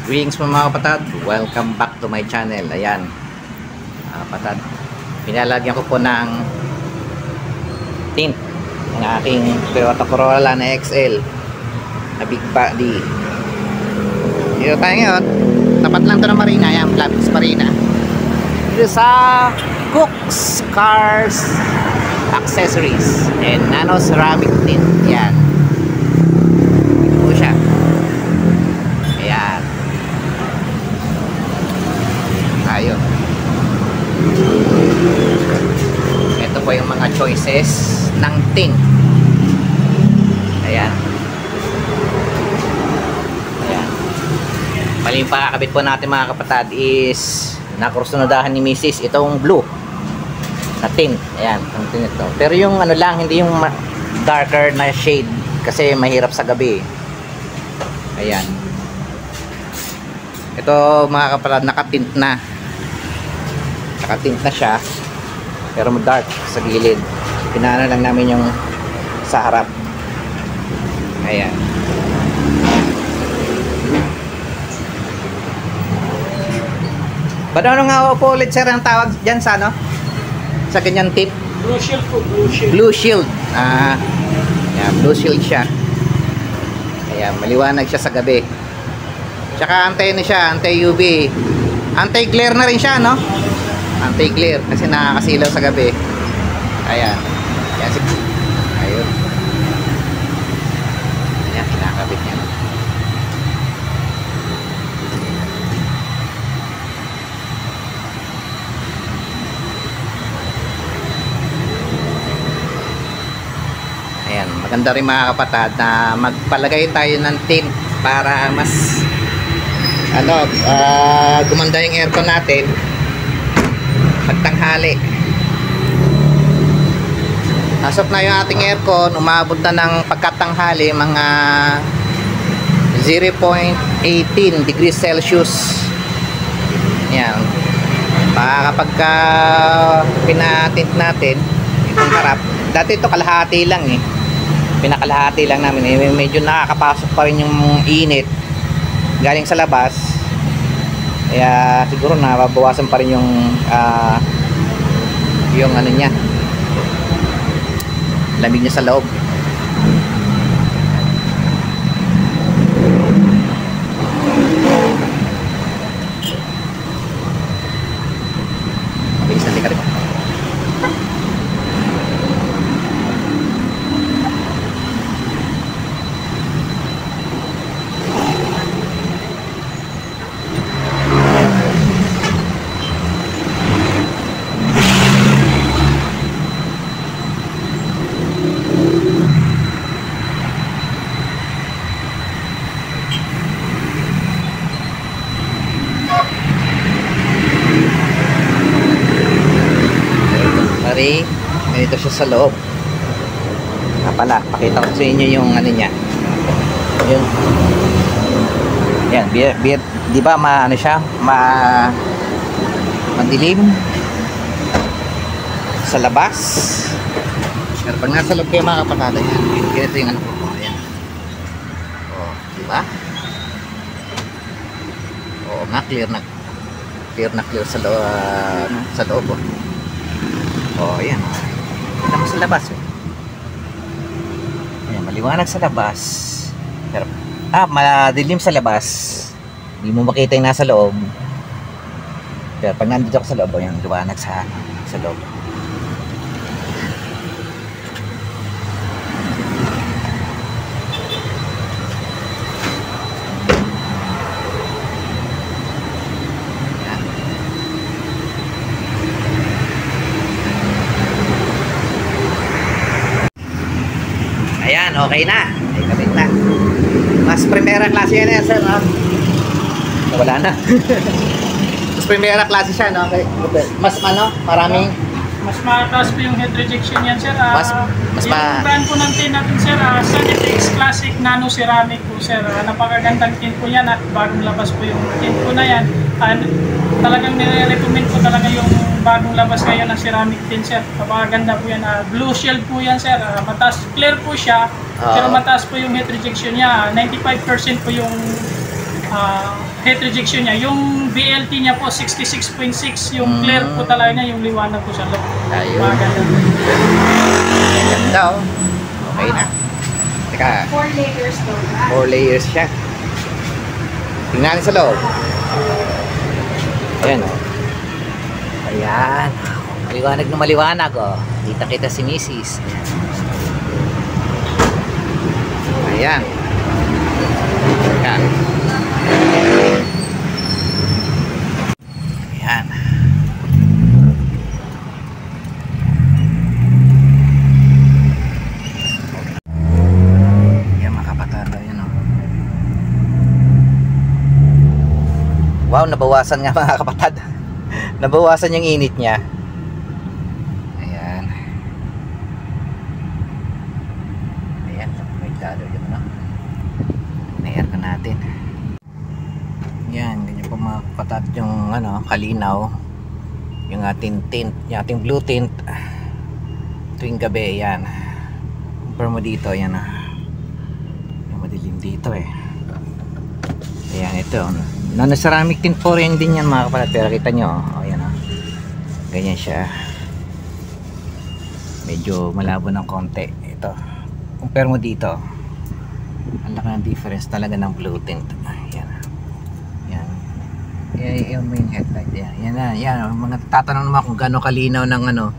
Greetings mga kapatid, welcome back to my channel. Ayan mga kapatid, pinalagyan ko po ng tint ng aking Toyota Corolla na XL na big body. Dito tayo ngayon, tapat lang to ng Marina. Ayan, Plavis Marina. Dito sa Cooks Cars Accessories and Nano Ceramic Tint. Ayan po siya. Ayan tayo. Ito po yung mga choices ng tint. Ayan. Ayan. Mali yung pakakabit po natin mga kapatid is nakursunodahan ni Mrs. itong blue na tint. Ayan, ang tint ito. Pero yung ano lang, hindi yung darker na shade kasi mahirap sa gabi. Ayan. Ito mga kapatid, nakatint na. Nakatint na siya pero dark sa gilid. Pinaano lang namin yung sa harap. Ayan. Paano nga po ulit sir ang tawag dyan sa ano? Sa ganyan tip? Blue shield po, blue shield. Blue shield. Ayan, blue shield siya. Ayan, maliwanag siya sa gabi. Tsaka anti na siya, anti-UV. Anti-glare na rin siya, no? Anti-glare kasi nakakasilaw sa gabi. Ayan. Ayan. Ayun. Ayan, kinakabit niya. Ayan, maganda rin mga kapatid na magpalagay tayo ng tint para mas gumanda yung aircon natin pagtanghali. Nasop na yung ating aircon, umabot na ng pagkatanghali mga 0.18 degrees Celsius. Yan. Kapag pinatint natin itong harap, dati ito kalahati lang eh, pinakalahati lang namin eh, medyo nakakapasok pa rin yung init galing sa labas, kaya siguro nababawasan pa rin yung ano niya, lamig niya sa loob. Mabilis natin ka rin. Ganito siya sa loob. Pala, pakita ko sa inyo yung ano niya. Yun. Yan, di ba ano siya? Madilim sa labas. Pero pag nasa loob kayo mga kapatid, yan. Ganito yung ano ko. Ayan. Oh, di ba? Oo nga, clear na sa loob, sa loob. Oh, ayan. Kita mo sa labas. Ayan, maliwanag sa labas. Pero, madilim sa labas. Hindi mo makita yung nasa loob. Pero pag nandito ako sa loob, ayan, liwanag sa loob. Ayan, okay na. Ay, kapit na. Mas primera klase yan sir, no? Wala na. Mas primera klase siya, no? Okay. Mas maraming... Mas mataas po yung head rejection yan, sir. Yung brand po ng tint natin, sir, Sanitex Classic Nano Ceramic po, sir. Napakagandang tint po yan at bagong labas po yung tint po na yan. Talagang nire-recommend po talaga yung bagong labas ngayon ng ceramic tint, sir. Napakaganda po yan. Blue shield po yan, sir. Mataas, clear po siya, pero mataas po yung heat rejection niya. 95% po yung heat rejection niya. Yung BLT niya po 66.6, yung clear po talaga niya, yung liwanag po sa loob. Ayun. Mga ganun. Ganda oh. Okay na. Teka, 4 layers daw. 4 layers siya. Tingnan natin sa loob. Ayan oh. Ayan. Maliwanag na maliwanag oh. Kita-kita si Mrs. Ayan. Ayan. Ayan. Ayan mga kapatid. Ayan oh. Wow, nabawasan nga mga kapatid. Nabawasan yung init niya. Ayan. Ayan, may lalo yun, no? Na-aircon natin. Ayan, ganyan po mga kapatid yung ano, kalinaw. Yung ating tint, yung ating blue tint tuwing gabi, ayan. Compare mo dito, ayan yung madilim dito eh. Ayan, ito. Nano-ceramic tint po rin din yan mga kapatid. Pero kita nyo, ayan o. Ganyan siya. Medyo malabo ng konti. Ito. Compare mo dito. Ang laki ng difference talaga ng blue tint. Ayan. Ayan. Yung main headlight. Ayan. Ayan na. Ayan. Mga tatanong naman kung gaano kalinaw ng ano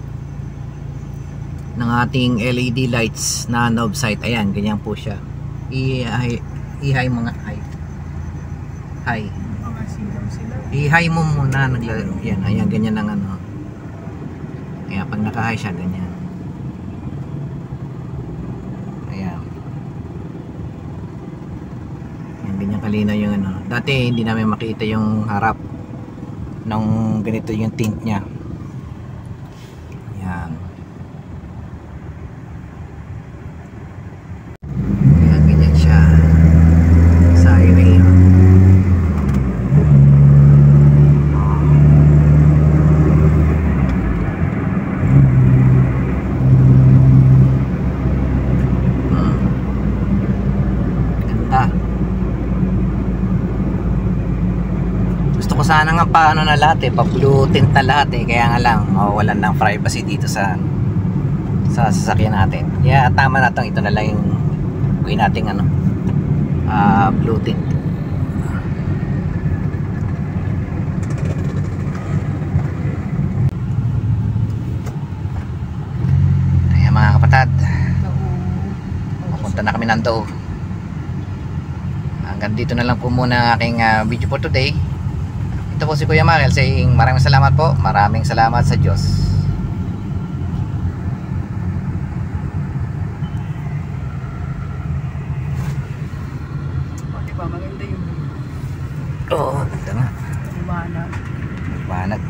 ng ating LED lights na knob sight. Ayan. Ganyan po siya. I-high mga high. High. I-high mo muna. Yan, ayan, ganyan ang ano. Kaya pag naka-high siya, ganyan. Ayan. Ayan, ganyan kalinaw yung ano. Dati hindi namin makita yung harap ng ganito yung tint niya. Ayan. Ayan, ganyan siya. Siren. Gusto ko sana nga paano na lahat eh, pa-blue tint na lahat eh, kaya nga lang mawawalan ng privacy dito sa sasakyan natin. Kaya tama na ito na lang yung gawin nating ano, blue tint. Ayan mga kapatid, pupunta na kami ng Dao. Hanggang dito na lang po muna ang aking video for today. Ito po si Kuya Marel saying maraming salamat po. Maraming salamat sa Diyos. Diba maganda yung Oo, ganda nga. liwanag. Liwanag.